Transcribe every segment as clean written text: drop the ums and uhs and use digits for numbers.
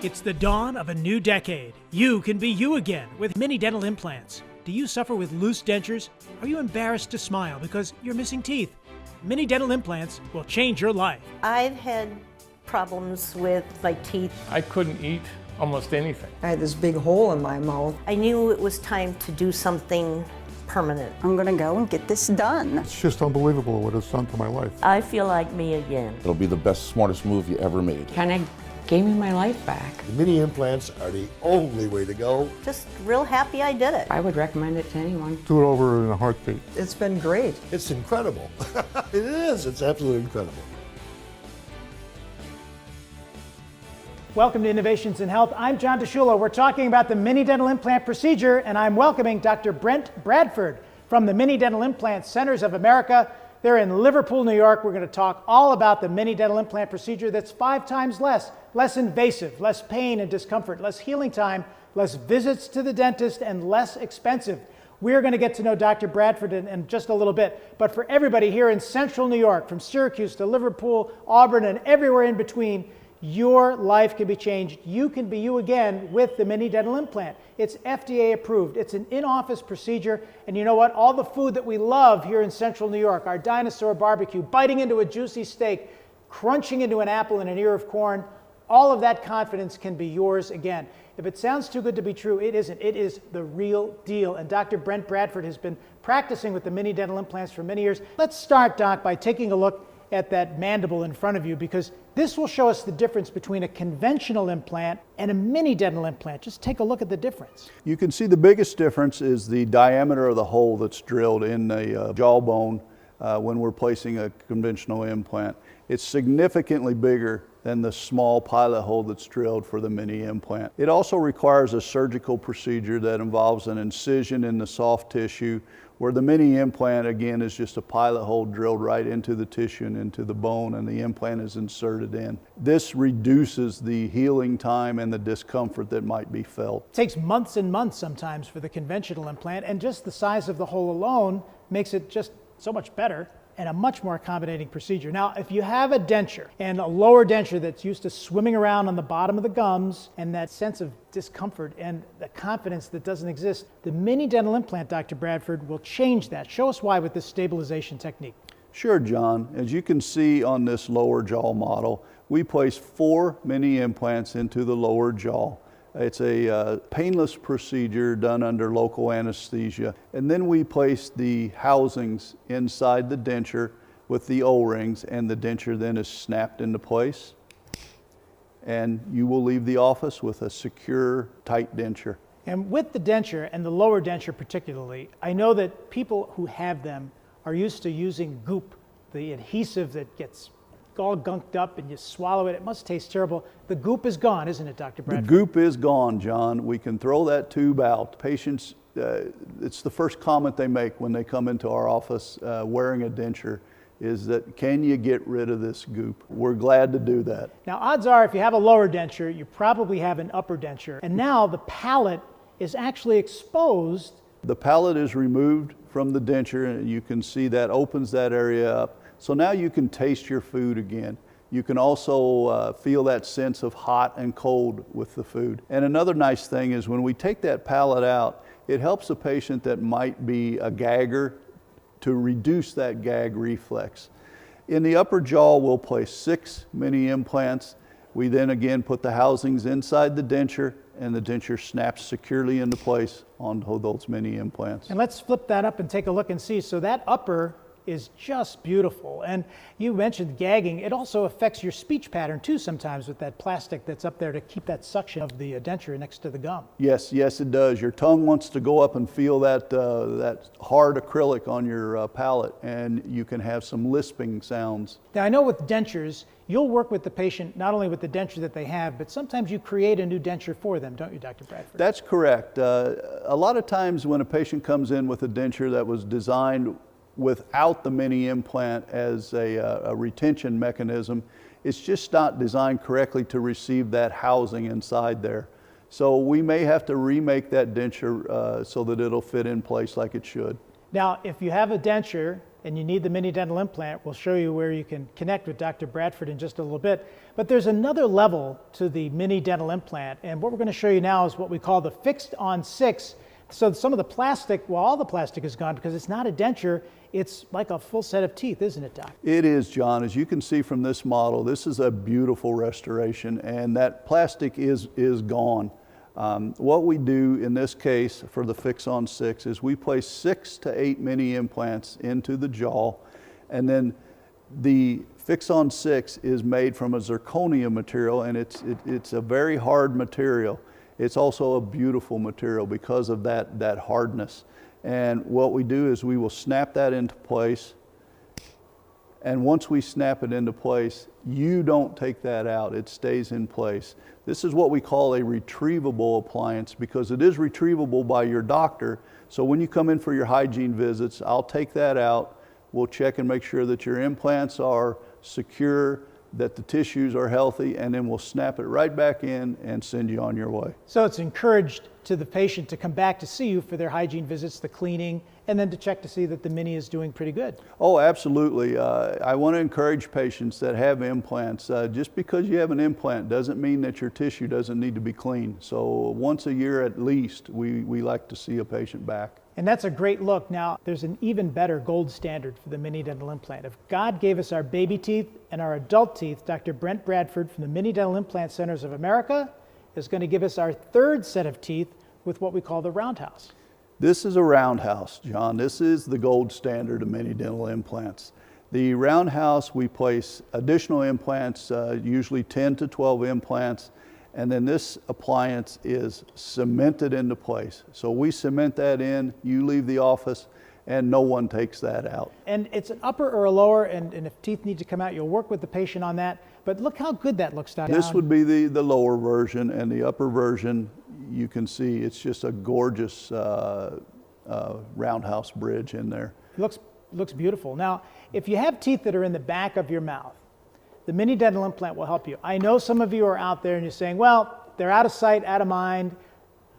It's the dawn of a new decade. You can be you again with mini dental implants. Do you suffer with loose dentures? Are you embarrassed to smile because you're missing teeth? Mini dental implants will change your life. I've had problems with my teeth. I couldn't eat almost anything. I had this big hole in my mouth. I knew it was time to do something permanent. I'm gonna go and get this done. It's just unbelievable what it's done to my life. I feel like me again. It'll be the best, smartest move you ever made. Kind of gave me my life back. The mini implants are the only way to go. Just real happy I did it. I would recommend it to anyone. Do it over in a heartbeat. It's been great. It's incredible. It is. It's absolutely incredible. Welcome to Innovations in Health. I'm John DeShula. We're talking about the mini dental implant procedure, and I'm welcoming Dr. Brent Bradford from the Mini Dental Implant Centers of America. They're in Liverpool, New York. We're going to talk all about the mini dental implant procedure that's 5 times less invasive, less pain and discomfort, less healing time, less visits to the dentist, and less expensive. We're going to get to know Dr. Bradford in just a little bit. But for everybody here in central New York, from Syracuse to Liverpool, Auburn, and everywhere in between, your life can be changed. You can be you again with the mini dental implant. It's FDA approved. It's an in-office procedure. And you know what? All the food that we love here in central New York, our dinosaur barbecue, biting into a juicy steak, crunching into an apple and an ear of corn, all of that confidence can be yours again. If it sounds too good to be true, it isn't. It is the real deal. And Dr. Brent Bradford has been practicing with the mini dental implants for many years. Let's start, Doc, by taking a look at that mandible in front of you, because this will show us the difference between a conventional implant and a mini dental implant. Just take a look at the difference. You can see the biggest difference is the diameter of the hole that's drilled in the jawbone when we're placing a conventional implant. It's significantly bigger than the small pilot hole that's drilled for the mini implant. It also requires a surgical procedure that involves an incision in the soft tissue, where the mini implant, again, is just a pilot hole drilled right into the tissue and into the bone, and the implant is inserted in. This reduces the healing time and the discomfort that might be felt. It takes months and months sometimes for the conventional implant, and just the size of the hole alone makes it just so much better and a much more accommodating procedure. Now, if you have a denture and a lower denture that's used to swimming around on the bottom of the gums and that sense of discomfort and the confidence that doesn't exist, the mini dental implant, Dr. Bradford, will change that. Show us why with this stabilization technique. Sure, John. As you can see on this lower jaw model, we place 4 mini implants into the lower jaw. It's a painless procedure done under local anesthesia. And then we place the housings inside the denture with the O-rings, and the denture then is snapped into place. And you will leave the office with a secure, tight denture. And with the denture, and the lower denture particularly, I know that people who have them are used to using goop, the adhesive that gets all gunked up and you swallow it. It must taste terrible. The goop is gone, isn't it, Dr. Bradford? The goop is gone, John. We can throw that tube out. Patients, it's the first comment they make when they come into our office wearing a denture is that, can you get rid of this goop? We're glad to do that. Now, odds are if you have a lower denture, you probably have an upper denture. And now the palate is actually exposed. The palate is removed from the denture, and you can see that opens that area up. So now you can taste your food again. You can also feel that sense of hot and cold with the food. And another nice thing is when we take that palate out, it helps a patient that might be a gagger to reduce that gag reflex. In the upper jaw, we'll place 6 mini implants. We then again put the housings inside the denture, and the denture snaps securely into place onto those mini implants. And let's flip that up and take a look and see. So that upper is just beautiful. And you mentioned gagging. It also affects your speech pattern too sometimes with that plastic that's up there to keep that suction of the denture next to the gum. Yes, it does. Your tongue wants to go up and feel that hard acrylic on your palate, and you can have some lisping sounds. Now, I know with dentures, you'll work with the patient not only with the denture that they have, but sometimes you create a new denture for them, don't you, Dr. Bradford? That's correct. A lot of times when a patient comes in with a denture that was designed without the mini implant as a retention mechanism, it's just not designed correctly to receive that housing inside there. So we may have to remake that denture so that it'll fit in place like it should. Now, if you have a denture and you need the mini dental implant, we'll show you where you can connect with Dr. Bradford in just a little bit. But there's another level to the mini dental implant, and what we're going to show you now is what we call the fixed on 6. So some of the plastic, well, all the plastic is gone because it's not a denture, it's like a full set of teeth, isn't it, Doc? It is, John. As you can see from this model, this is a beautiful restoration, and that plastic is gone. What we do in this case for the Fix on 6 is we place 6 to 8 mini implants into the jaw, and then the Fix on 6 is made from a zirconia material, and it's a very hard material. It's also a beautiful material because of that hardness. And what we do is we will snap that into place. And once we snap it into place, you don't take that out. It stays in place. This is what we call a retrievable appliance because it is retrievable by your doctor. So when you come in for your hygiene visits, I'll take that out. We'll check and make sure that your implants are secure, that the tissues are healthy, and then we'll snap it right back in and send you on your way. So it's encouraged to the patient to come back to see you for their hygiene visits, the cleaning, and then to check to see that the mini is doing pretty good. Oh, absolutely. I want to encourage patients that have implants. Just because you have an implant doesn't mean that your tissue doesn't need to be cleaned. So once a year at least, we like to see a patient back. And that's a great look. Now, there's an even better gold standard for the mini dental implant. If God gave us our baby teeth and our adult teeth, Dr. Brent Bradford from the Mini Dental Implant Centers of America is going to give us our third set of teeth with what we call the roundhouse. This is a roundhouse, John. This is the gold standard of mini dental implants. The roundhouse, we place additional implants, usually 10 to 12 implants, and then this appliance is cemented into place. So we cement that in, you leave the office, and no one takes that out. And it's an upper or a lower, and if teeth need to come out, you'll work with the patient on that. But look how good that looks, Dr. This would be the lower version, and the upper version, you can see it's just a gorgeous roundhouse bridge in there. It looks beautiful. Now, if you have teeth that are in the back of your mouth, the mini dental implant will help you. I know some of you are out there and you're saying, well, they're out of sight, out of mind.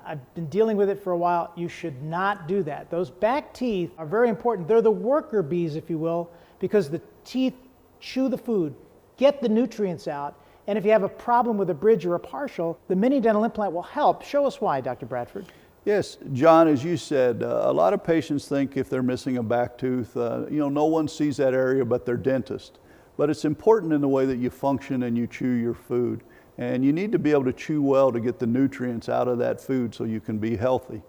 I've been dealing with it for a while. You should not do that. Those back teeth are very important. They're the worker bees, if you will, because the teeth chew the food, get the nutrients out, and if you have a problem with a bridge or a partial, the mini dental implant will help. Show us why, Dr. Bradford. Yes, John, as you said, a lot of patients think if they're missing a back tooth, no one sees that area but their dentist. But it's important in the way that you function and you chew your food. And you need to be able to chew well to get the nutrients out of that food so you can be healthy.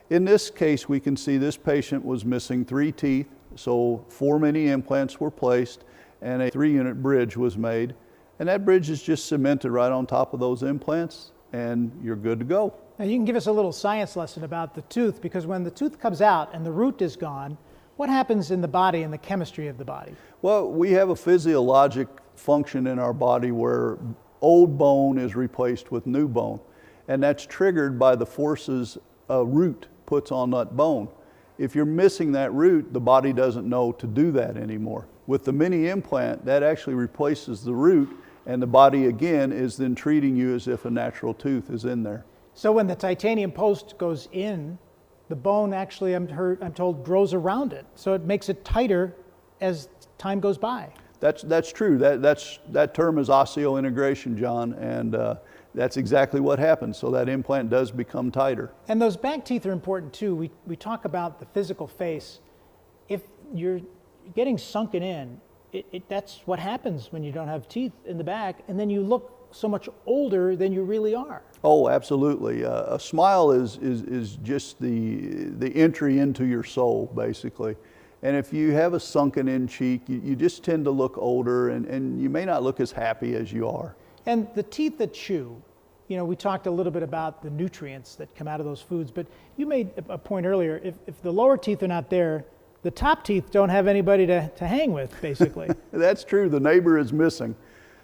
In this case, we can see this patient was missing 3 teeth, so 4 mini implants were placed and a 3-unit bridge was made. And that bridge is just cemented right on top of those implants and you're good to go. Now you can give us a little science lesson about the tooth, because when the tooth comes out and the root is gone, what happens in the body and the chemistry of the body? Well, we have a physiologic function in our body where old bone is replaced with new bone. And that's triggered by the forces a root puts on that bone. If you're missing that root, the body doesn't know to do that anymore. With the mini implant, that actually replaces the root, and the body again is then treating you as if a natural tooth is in there. So when the titanium post goes in, the bone actually, I'm told, grows around it. So it makes it tighter as time goes by. That's true. That term is osseointegration, John, and that's exactly what happens. So that implant does become tighter. And those back teeth are important too. We talk about the physical face. If you're getting sunken in, that's what happens when you don't have teeth in the back, and then you look so much older than you really are. Oh, absolutely. A smile is just the entry into your soul, basically. And if you have a sunken in cheek, you just tend to look older, and you may not look as happy as you are. And the teeth that chew, we talked a little bit about the nutrients that come out of those foods, but you made a point earlier, if the lower teeth are not there, the top teeth don't have anybody to hang with, basically. That's true. The neighbor is missing.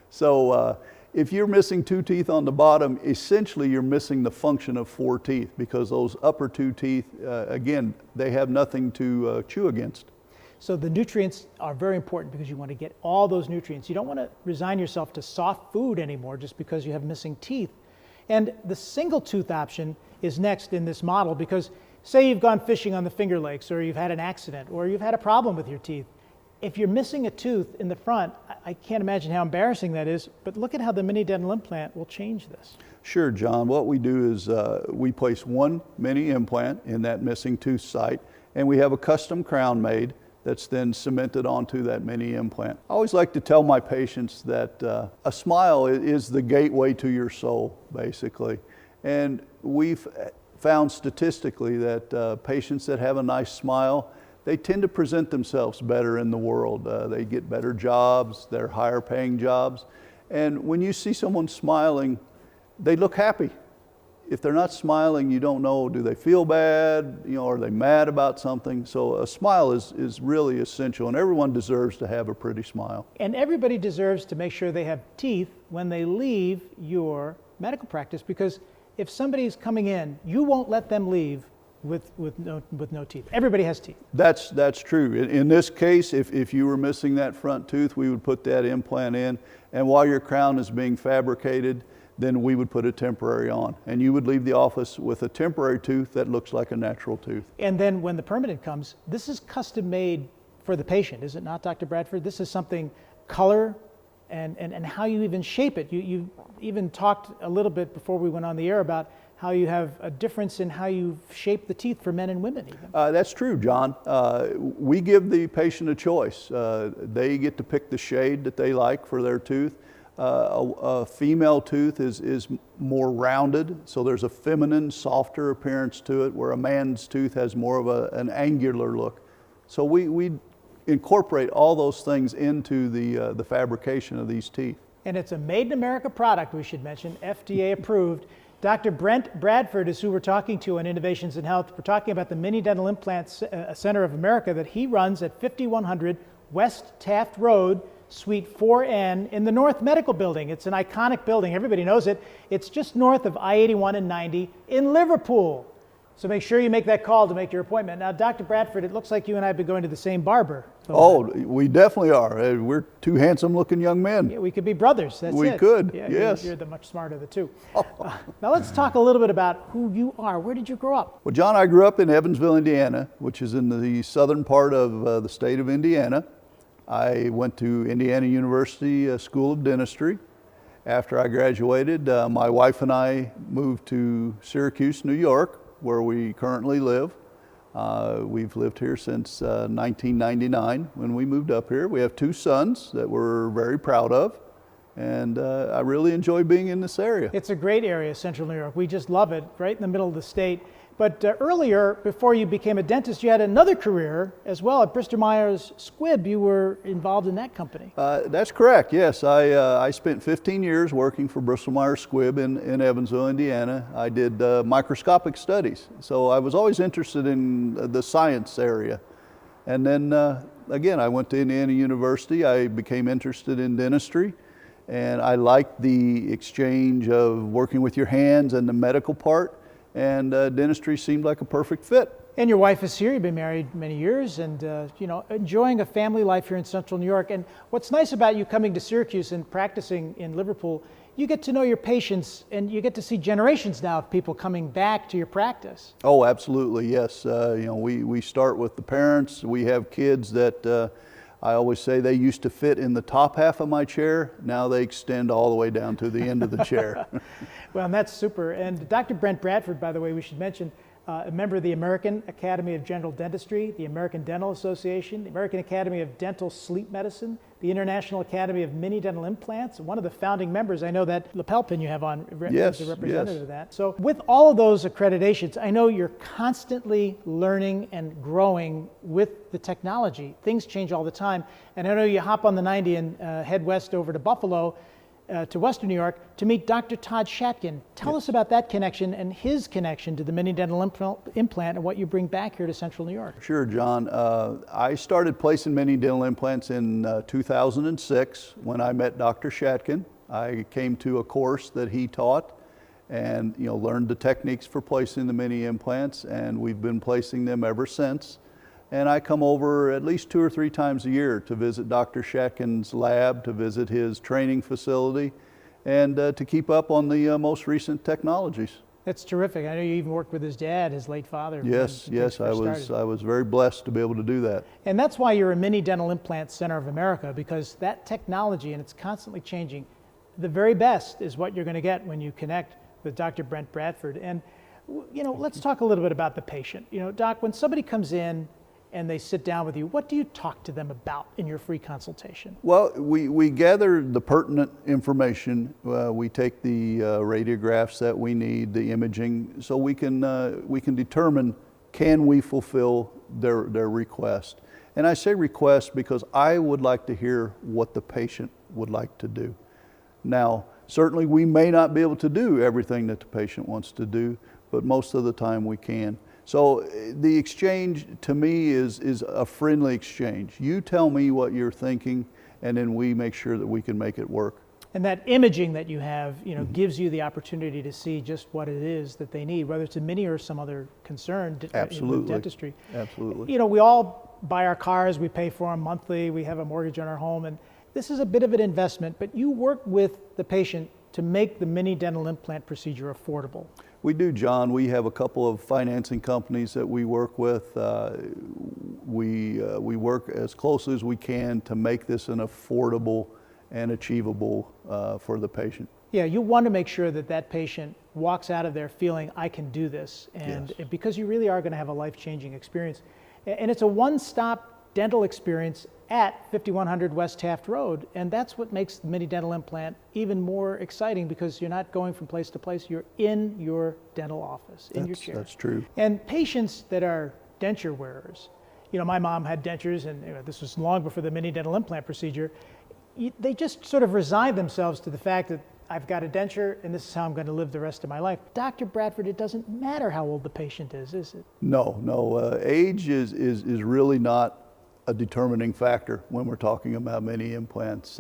So if you're missing 2 teeth on the bottom, essentially you're missing the function of 4 teeth, because those upper 2 teeth, again, they have nothing to chew against. So the nutrients are very important because you want to get all those nutrients. You don't want to resign yourself to soft food anymore just because you have missing teeth. And the single tooth option is next in this model, because say you've gone fishing on the Finger Lakes, or you've had an accident, or you've had a problem with your teeth. If you're missing a tooth in the front, I can't imagine how embarrassing that is, but look at how the mini dental implant will change this. Sure, John. What we do is we place one mini implant in that missing tooth site, and we have a custom crown made that's then cemented onto that mini implant. I always like to tell my patients that a smile is the gateway to your soul, basically. And we've found statistically that patients that have a nice smile, they tend to present themselves better in the world. They get better jobs, they're higher paying jobs. And when you see someone smiling, they look happy. If they're not smiling, you don't know, do they feel bad? You know, are they mad about something? So a smile is really essential, and everyone deserves to have a pretty smile. And everybody deserves to make sure they have teeth when they leave your medical practice, because if somebody's coming in, you won't let them leave with no teeth. Everybody has teeth. That's true. In this case, if you were missing that front tooth, we would put that implant in, and while your crown is being fabricated, then we would put a temporary on, and you would leave the office with a temporary tooth that looks like a natural tooth. And then when the permanent comes, this is custom made for the patient, is it not, Dr. Bradford? This is something color and how you even shape it. You even talked a little bit before we went on the air about how you have a difference in how you shape the teeth for men and women even. That's true, John. We give the patient a choice. They get to pick the shade that they like for their tooth. A female tooth is more rounded, so there's a feminine, softer appearance to it, where a man's tooth has more of an angular look. So we incorporate all those things into the fabrication of these teeth. And it's a made in America product, we should mention, FDA approved. Dr. Brent Bradford is who we're talking to on Innovations in Health. We're talking about the Mini Dental Implant Center of America that he runs at 5100 West Taft Road, Suite 4N in the North Medical Building. It's an iconic building. Everybody knows it. It's just north of I-81 and 90 in Liverpool. So make sure you make that call to make your appointment. Now, Dr. Bradford, it looks like you and I have been going to the same barber. Oh, we definitely are. We're two handsome-looking young men. Yeah, we could be brothers. That's we it. could, yeah, yes. You're the much smarter of the two. Now let's talk a little bit about who you are. Where did you grow up? Well, John, I grew up in Evansville, Indiana, which is in the southern part of the state of Indiana. I went to Indiana University School of Dentistry. After I graduated, my wife and I moved to Syracuse, New York, where we currently live. We've lived here since 1999 when we moved up here. We have two sons that we're very proud of, and I really enjoy being in this area. It's a great area, Central New York. We just love it, right in the middle of the state. But earlier, before you became a dentist, you had another career as well at Bristol Myers Squibb. You were involved in that company. That's correct, yes. I spent 15 years working for Bristol Myers Squibb in Evansville, Indiana. I did microscopic studies, so I was always interested in the science area. And then, again, I went to Indiana University. I became interested in dentistry, and I liked the exchange of working with your hands and the medical part. And dentistry seemed like a perfect fit. And your wife is here. You've been married many years, and enjoying a family life here in Central New York. And what's nice about you coming to Syracuse and practicing in Liverpool, you get to know your patients, and you get to see generations now of people coming back to your practice. Oh, absolutely, yes. We start with the parents. We have kids that I always say they used to fit in the top half of my chair. Now they extend all the way down to the end of the chair. Well, and that's super. And Dr. Brent Bradford, by the way, we should mention, a member of the American Academy of General Dentistry, the American Dental Association, the American Academy of Dental Sleep Medicine, the International Academy of Mini Dental Implants, one of the founding members. I know that lapel pin you have on yes, is a representative yes. of that. So with all of those accreditations, I know you're constantly learning and growing with the technology. Things change all the time. And I know you hop on the 90 and head west over to Buffalo, to Western New York to meet Dr. Todd Shatkin. Tell us about that connection and his connection to the mini dental implant and what you bring back here to Central New York. Sure, John. I started placing mini dental implants in 2006 when I met Dr. Shatkin. I came to a course that he taught and learned the techniques for placing the mini implants, and we've been placing them ever since. And I come over at least 2 or 3 times a year to visit Dr. Shatkin's lab, to visit his training facility, and to keep up on the most recent technologies. That's terrific. I know you even worked with his dad, his late father. Yes, yes, I was very blessed to be able to do that. And that's why you're a mini dental implant center of America, because that technology, and it's constantly changing, the very best is what you're going to get when you connect with Dr. Brent Bradford. And let's talk a little bit about the patient. Doc, when somebody comes in and they sit down with you, what do you talk to them about in your free consultation? Well, we gather the pertinent information. We take the radiographs that we need, the imaging, so we can determine, can we fulfill their request. And I say request because I would like to hear what the patient would like to do. Now, certainly we may not be able to do everything that the patient wants to do, but most of the time we can. So the exchange to me is a friendly exchange. You tell me what you're thinking, and then we make sure that we can make it work. And that imaging that you have, gives you the opportunity to see just what it is that they need, whether it's a mini or some other concern. Absolutely. With dentistry. Absolutely. We all buy our cars, we pay for them monthly, we have a mortgage on our home, and this is a bit of an investment, but you work with the patient to make the mini dental implant procedure affordable. We do, John. We have a couple of financing companies that we work with. We work as closely as we can to make this an affordable and achievable for the patient. Yeah, you want to make sure that that patient walks out of there feeling, I can do this, and Yes. because you really are going to have a life-changing experience. And it's a one-stop dental experience at 5100 West Taft Road, and that's what makes the mini dental implant even more exciting, because you're not going from place to place, you're in your dental office, in your chair. That's true. And patients that are denture wearers, my mom had dentures, and this was long before the mini dental implant procedure, they just sort of resign themselves to the fact that I've got a denture and this is how I'm going to live the rest of my life. Dr. Bradford, it doesn't matter how old the patient is it? No. Age is really not a determining factor when we're talking about mini implants.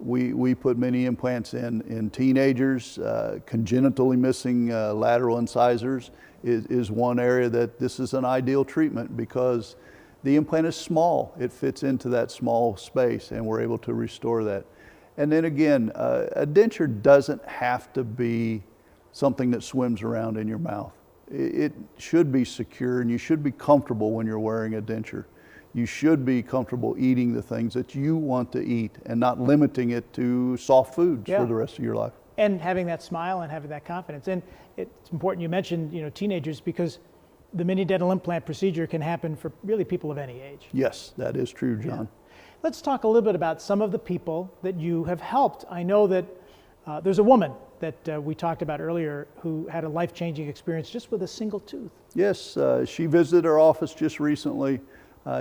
We put mini implants in teenagers. Congenitally missing lateral incisors is one area that this is an ideal treatment, because the implant is small. It fits into that small space, and we're able to restore that. And then again, a denture doesn't have to be something that swims around in your mouth. It should be secure, and you should be comfortable when you're wearing a denture. You should be comfortable eating the things that you want to eat and not limiting it to soft foods for the rest of your life. And having that smile and having that confidence. And it's important you mentioned, teenagers, because the mini dental implant procedure can happen for really people of any age. Yes, that is true, John. Yeah. Let's talk a little bit about some of the people that you have helped. I know that there's a woman that we talked about earlier who had a life-changing experience just with a single tooth. Yes, she visited our office just recently.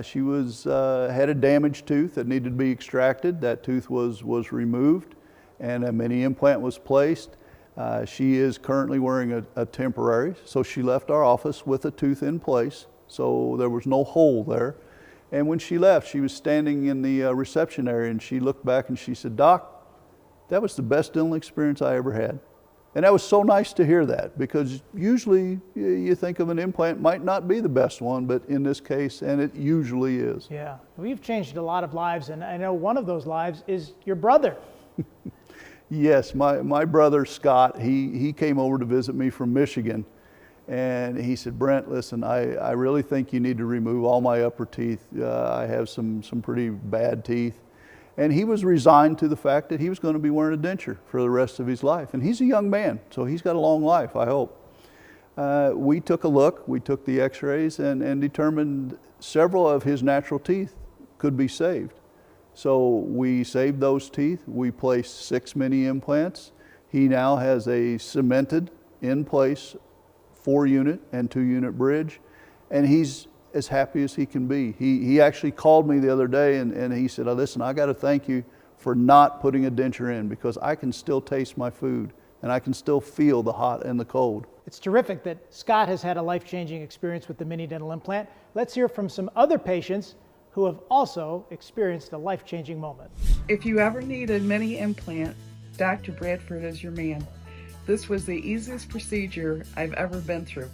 She had a damaged tooth that needed to be extracted. That tooth was removed, and a mini implant was placed. She is currently wearing a temporary, so she left our office with a tooth in place, so there was no hole there. And when she left, she was standing in the reception area, and she looked back and she said, "Doc, that was the best dental experience I ever had." And that was so nice to hear that, because usually you think of an implant might not be the best one, but in this case, and it usually is. Yeah, we've changed a lot of lives, and I know one of those lives is your brother. Yes, my brother Scott, he came over to visit me from Michigan, and he said, "Brent, listen, I really think you need to remove all my upper teeth. I have some pretty bad teeth." And he was resigned to the fact that he was going to be wearing a denture for the rest of his life. And he's a young man, so he's got a long life, I hope. We took a look, we took the x-rays, and determined several of his natural teeth could be saved. So we saved those teeth. We placed 6 mini implants. He now has a cemented, in place 4-unit and 2-unit bridge, and he's as happy as he can be. He actually called me the other day and he said, "Listen, I got to thank you for not putting a denture in, because I can still taste my food and I can still feel the hot and the cold." It's terrific that Scott has had a life-changing experience with the mini dental implant. Let's hear from some other patients who have also experienced a life-changing moment. If you ever need a mini implant, Dr. Bradford is your man. This was the easiest procedure I've ever been through.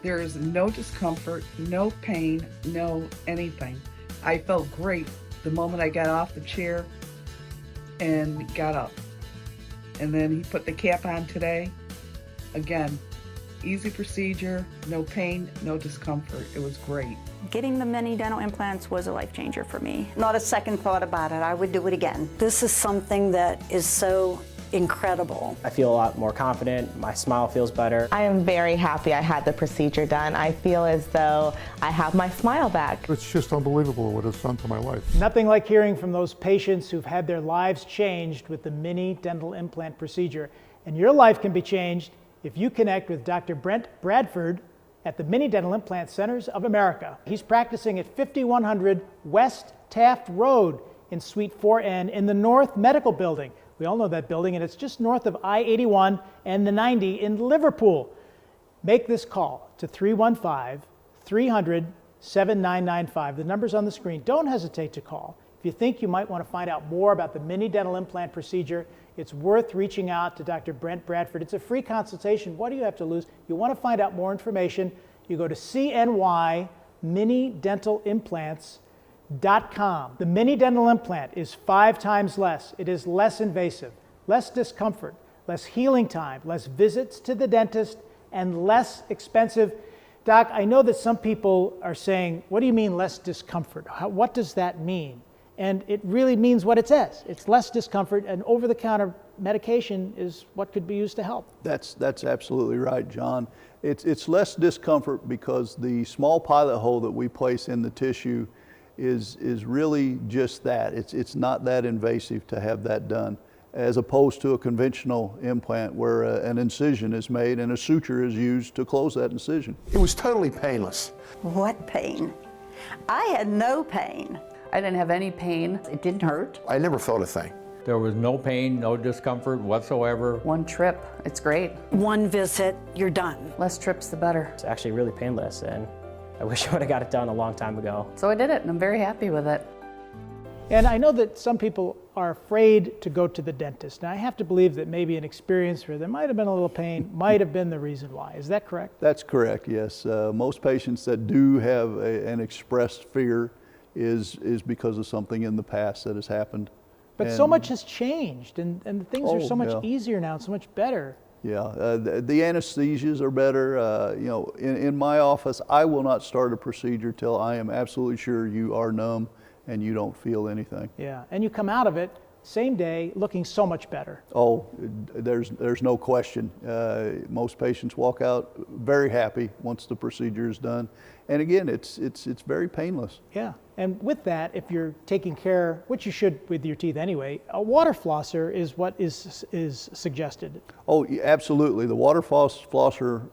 There is no discomfort, no pain, no anything. I felt great the moment I got off the chair and got up. And then he put the cap on today. Again, Easy procedure, no pain, no discomfort. It was great. Getting the mini dental implants was a life changer for me. Not a second thought about it. I would do it again. This is something that is so incredible. I feel a lot more confident. My smile feels better. I am very happy I had the procedure done. I feel as though I have my smile back. It's just unbelievable what it's done to my life. Nothing like hearing from those patients who've had their lives changed with the mini dental implant procedure. And your life can be changed if you connect with Dr. Brent Bradford at the Mini Dental Implant Centers of America. He's practicing at 5100 West Taft Road in Suite 4N in the North Medical Building. We all know that building, and it's just north of I-81 and the 90 in Liverpool. Make this call to 315-300-7995. The number's on the screen. Don't hesitate to call. If you think you might want to find out more about the mini dental implant procedure, it's worth reaching out to Dr. Brent Bradford. It's a free consultation. What do you have to lose? You want to find out more information, you go to cnyminidentalimplants.com. The mini dental implant is 5 times less. It is less invasive, less discomfort, less healing time, less visits to the dentist, and less expensive. Doc, I know that some people are saying, what do you mean less discomfort? What does that mean? And it really means what it says. It's less discomfort, and over-the-counter medication is what could be used to help. That's absolutely right, John. It's less discomfort because the small pilot hole that we place in the tissue is really just that. It's not that invasive to have that done, as opposed to a conventional implant where an incision is made and a suture is used to close that incision. It was totally painless. What pain? I had no pain. I didn't have any pain. It didn't hurt. I never felt a thing. There was no pain, no discomfort whatsoever. One trip, it's great. One visit, you're done. Less trips, the better. It's actually really painless, and I wish I would have got it done a long time ago. So I did it, and I'm very happy with it. And I know that some people are afraid to go to the dentist. And I have to believe that maybe an experience where there might have been a little pain might have been the reason why. Is that correct? That's correct, yes. Most patients that do have an expressed fear is because of something in the past that has happened. But so much has changed, and things are so much yeah. easier now and so much better. Yeah, the anesthesias are better. In my office, I will not start a procedure till I am absolutely sure you are numb and you don't feel anything. Yeah, and you come out of it same day looking so much better. Oh, there's no question. Most patients walk out very happy once the procedure is done. And again, it's very painless. Yeah, and with that, if you're taking care, which you should with your teeth anyway, a water flosser is what is suggested. Oh, absolutely. The water flosser,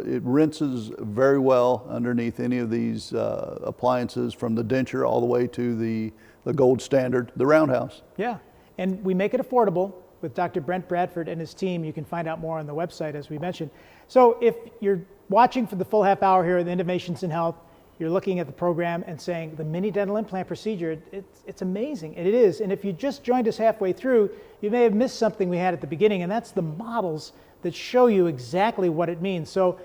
it rinses very well underneath any of these appliances, from the denture all the way to the gold standard, the roundhouse. Yeah, and we make it affordable with Dr. Brent Bradford and his team. You can find out more on the website, as we mentioned. So if you're watching for the full half hour here at Innovations in Health, you're looking at the program and saying the mini dental implant procedure, it's amazing, and it is. And if you just joined us halfway through, you may have missed something we had at the beginning, and that's the models that show you exactly what it means. So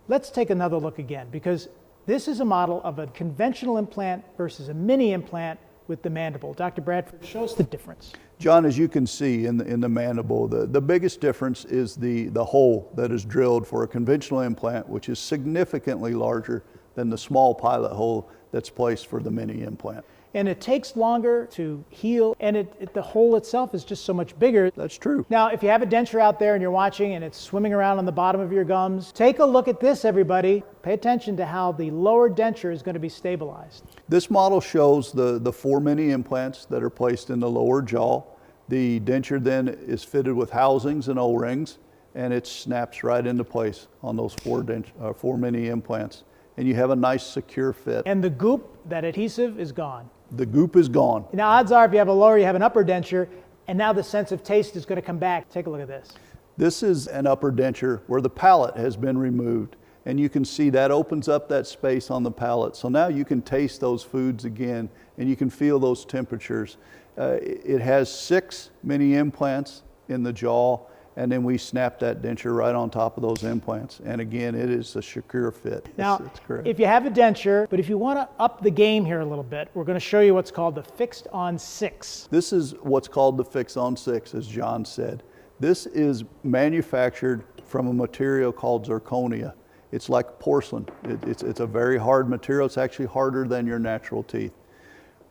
let's take another look again, because this is a model of a conventional implant versus a mini implant with the mandible. Dr. Bradford, show us the difference. John, as you can see in the mandible, the biggest difference is the hole that is drilled for a conventional implant, which is significantly larger than the small pilot hole that's placed for the mini implant. And it takes longer to heal, and the hole itself is just so much bigger. That's true. Now, if you have a denture out there and you're watching and it's swimming around on the bottom of your gums, take a look at this, everybody. Pay attention to how the lower denture is going to be stabilized. This model shows the 4 mini implants that are placed in the lower jaw. The denture then is fitted with housings and O-rings, and it snaps right into place on those 4 mini implants. And you have a nice secure fit. And the goop, that adhesive, is gone. The goop is gone. Now, odds are if you have a lower, you have an upper denture, and now the sense of taste is going to come back. Take a look at this. This is an upper denture where the palate has been removed. And you can see that opens up that space on the palate. So now you can taste those foods again, and you can feel those temperatures. It has 6 mini implants in the jaw, and then we snap that denture right on top of those implants. And again, it is a secure fit. Now, it's correct. if you have a denture, but if you want to up the game here a little bit, we're going to show you what's called the Fixed on 6. This is what's called the Fix on 6, as John said. This is manufactured from a material called zirconia. It's like porcelain. It's a very hard material. It's actually harder than your natural teeth.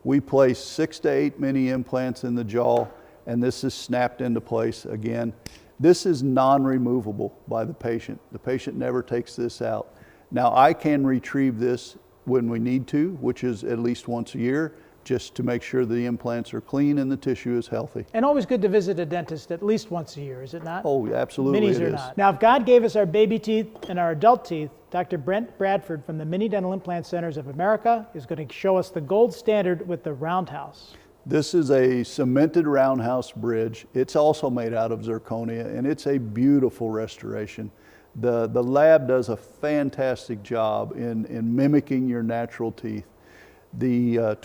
We place 6 to 8 mini implants in the jaw, and this is snapped into place again. This is non-removable by the patient. The patient never takes this out. Now, I can retrieve this when we need to, which is at least once a year, just to make sure the implants are clean and the tissue is healthy. And always good to visit a dentist at least once a year, is it not? Oh, absolutely. Minis it or is. not. Now, if God gave us our baby teeth and our adult teeth, Dr. Brent Bradford from the Mini Dental Implant Centers of America is going to show us the gold standard with the roundhouse. This is a cemented roundhouse bridge. It's also made out of zirconia, and it's a beautiful restoration. The lab does a fantastic job in mimicking your natural teeth. The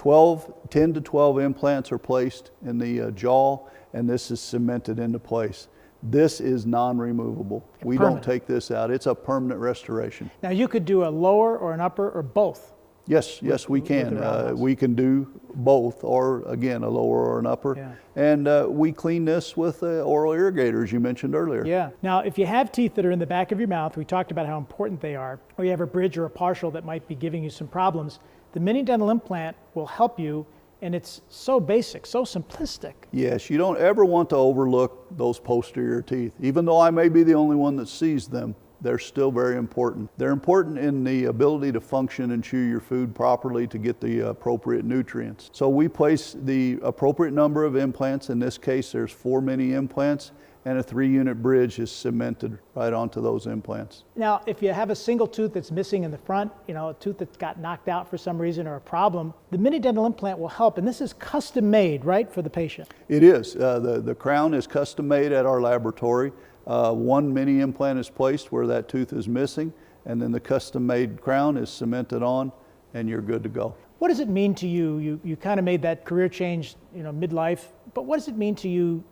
10 to 12 implants are placed in the jaw, and this is cemented into place. This is non-removable. We don't take this out. It's a permanent restoration. Now, you could do a lower or an upper or both. Yes, we can. We can do both, or again, a lower or an upper. Yeah. And we clean this with oral irrigators you mentioned earlier. Yeah. Now, if you have teeth that are in the back of your mouth, we talked about how important they are, or you have a bridge or a partial that might be giving you some problems, the mini dental implant will help you, and it's so basic, so simplistic. Yes, you don't ever want to overlook those posterior teeth. Even though I may be the only one that sees them, they're still very important. They're important in the ability to function and chew your food properly to get the appropriate nutrients. So we place the appropriate number of implants. In this case, there's 4 mini implants, and a 3-unit bridge is cemented right onto those implants. Now, if you have a single tooth that's missing in the front, a tooth that's got knocked out for some reason or a problem, the mini dental implant will help. And this is custom made, right, for the patient? It is. The crown is custom made at our laboratory. 1 mini implant is placed where that tooth is missing, and then the custom made crown is cemented on, and you're good to go. What does it mean to you? You kind of made that career change, midlife, but what does it mean to you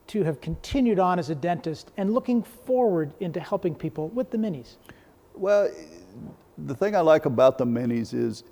to have continued on as a dentist and looking forward into helping people with the minis? Well, the thing I like about the minis is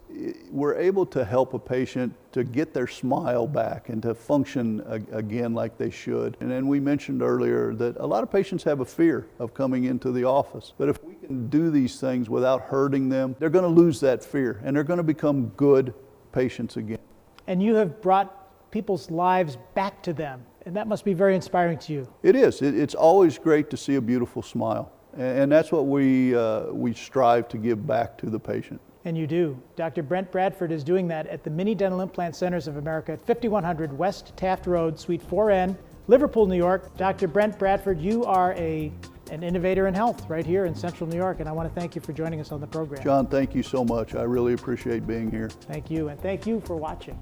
we're able to help a patient to get their smile back and to function again like they should. And then we mentioned earlier that a lot of patients have a fear of coming into the office. But if we can do these things without hurting them, they're going to lose that fear and they're going to become good patients again. And you have brought people's lives back to them. And that must be very inspiring to you. It is. It's always great to see a beautiful smile. And that's what we strive to give back to the patient. And you do. Dr. Brent Bradford is doing that at the Mini Dental Implant Centers of America at 5100 West Taft Road, Suite 4N, Liverpool, New York. Dr. Brent Bradford, you are an innovator in health right here in Central New York, and I want to thank you for joining us on the program. John, thank you so much. I really appreciate being here. Thank you, and thank you for watching.